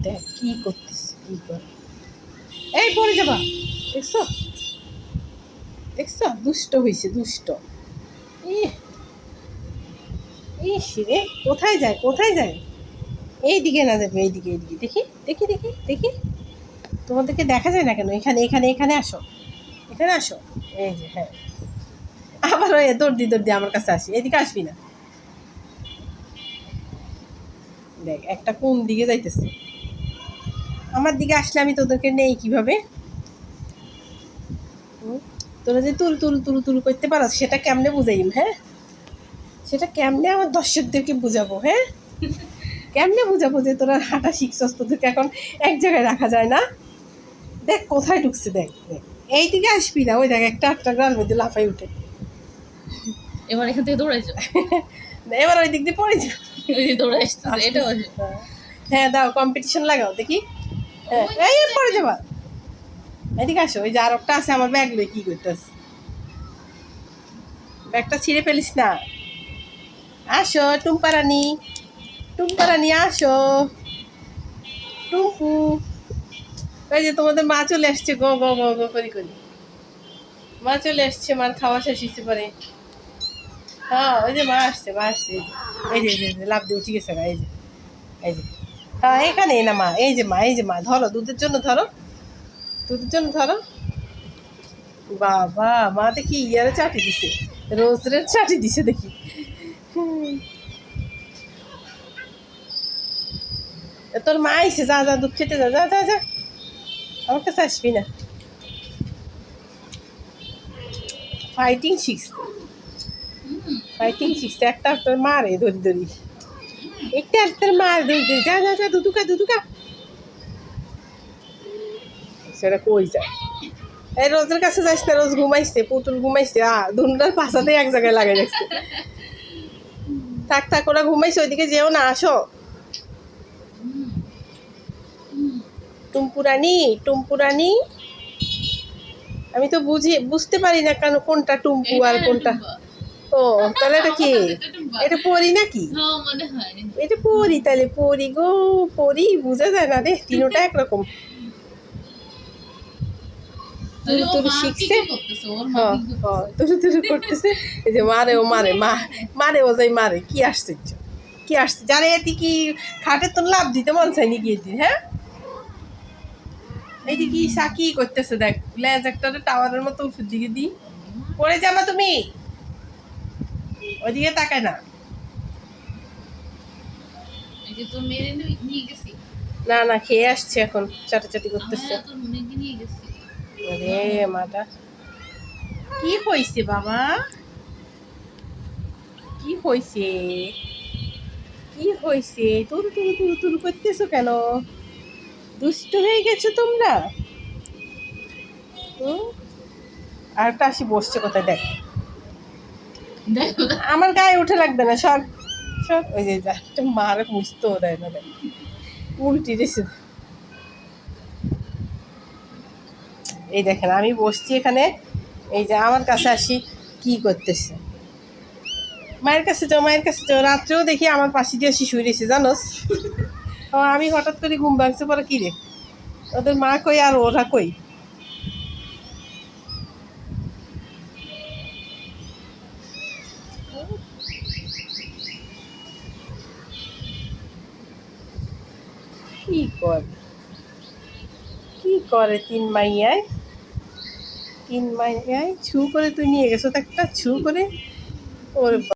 দেখ কি করতেছে, কি করে এই পড়ে যাবা। দেখছো দেখছো, দুষ্ট হয়েছে দুষ্ট। ইস রে, কোথায় যায় কোথায় যায়? এইদিকে না যাবে, এইদিকে এইদিকে, দেখি দেখি দেখি দেখি, তোমাদেরকে দেখা যায় না কেন? এখানে এখানে এখানে আসো, এখানে আসো। এই যে হ্যাঁ, আবার ওই দৌড়দি দৌড়দি আমার কাছে আসি, এদিকে আসবি না। দেখ একটা কোন দিকে যাইতেছে, আমার দিকে আসলে আমি তোদেরকে নেই কিভাবে? তোরা যে তুল তুল তুল তুল করতে পারো, সেটা কেমনে বুঝাইম? হ্যাঁ, সেটা কেমনে আমার দর্শকদেরকে বুঝাবো? হ্যাঁ, কেমনে বুঝাবো যে তোরা হাঁটা শিখছস, তোদেরকে এখন এক জায়গায় রাখা যায় না? দেখ কোথায় ঢুকছে, দেখ দেখ, এইদিকে আসবি না। ওই দেখ একটা একটা গ্রামের মধ্যে লাফাই উঠে, এবার এখান থেকে দৌড়াই যাও। এবার ওই দিক দিয়ে পড়ে যাও। দৌড়ে আসতেছে, এটা হ্যাঁ দাও, কম্পিটিশন লাগাও দেখি। হ্যাঁ এই পড়ে যাবা, এদিকে আসো। ওই যে আর একটা আছে আমার ব্যাগ লই, কি করতেছ? ব্যাগটা ছিঁড়ে ফেলিস না। আসো টুম্পা রানী, টুম্পা রানী আসো। টুম্পু, ওই যে তোমাদের মা চলে আসছে, গো গো গো গো করি করি। মা চলে আসছে, মার খাওয়া শেষ হচ্ছে পরে। হ্যাঁ ওই যে মা আসছে, মা আসছে। এই যে এই যে লাভ দিয়ে উঠে গেছে গা, এই যে এই যে। হ্যাঁ এখানে না মা, এই যে মা, এই যে মা, ধরো দুধের জন্য, ধরো দুধের জন্য ধরো। বাবা, মা দেখি ইয়ারে চাটি দিছে, রোজরের চাটি দিছে দেখি। তোর মা আইসে, যা যা দুধ খেতে যা, যা যা যা, আমার কাছে আসবি না। ফাইটিং শিখছে, ফাইটিং শিখছে, একটা একটা মারে ধরি ধরি, একটা একটা মার ধরি ধরি, যা যা যা, দুদুকা দুদুকা। সেটা কই যায়? এই রোজের কাছে যাইস না, রোজ ঘুমাইছে, পুতুল ঘুমাইছে, দুটার পাশাতে এক জায়গায় লাগাই রাখছে। থাক থাক, ওরা ঘুমাইছে, ওইদিকে যেও না, আসো। টুম্পুরানি, টুম্পুরানি, আমি তো বুঝতে পারি না কেন কোনটা টুম্পু আর কোনটা। ও তাহলে এটা কি? এটা পরি নাকি? এটা পরি, তাহলে পরি গো, পরি বোঝা যায় না রে, তিনোটা একরকম। তুরু তুরু শিখছে, হ্যাঁ হ্যাঁ, তুরু তুরু করতেছে। এই যে মারে, ও মারে, মারে ও যাই মারে, কি আশ্চর্য, কি আসছে জানে। এটি কি খাটে তোর লাভ দিতে মন চাইনি গিয়ে দিন? হ্যাঁ, এইটি কি সাকি করতেছে, দেখ লেজ একটা টাওয়ারের মতো উপর দিকে দি, পড়ে যাবা তুমি, ওইদিকে তাকায় না। না না, খেয়ে আসছে, এখন চাটাচাটি করতেছে। আরে মাটা, কি হয়েছে বাবা, কি হয়েছে, কি হয়েছে? তুরু তুরু তুরু তুরু করতেছো কেন? দুষ্ট হয়ে গেছো তোমরা। আর একটা আসি বসছে কোথায়, দেখ আমার গায়ে উঠে লাগবে না, সব সব। ওই যে একটা মারে মুছতেও দেয় না, দেখ উল্টি রেছে। এই দেখেন আমি বসছি এখানে, এই যে আমার কাছে আসি, কি করতেছে? মায়ের কাছে যাও, মায়ের কাছে যাও। রাত্রেও দেখি আমার পাশে দিয়ে আসি শুয়ে রয়েছে, জানোস? ও আমি হঠাৎ করে ঘুম ভাঙছে পরে, কি রে ওদের মা কই আর ওরা কই? কি করে, কি করে তিন মাইয়ায়, তিন মাইয়ায় ছু করে তুই নিয়ে গেছো তো একটা ছু করে। ওর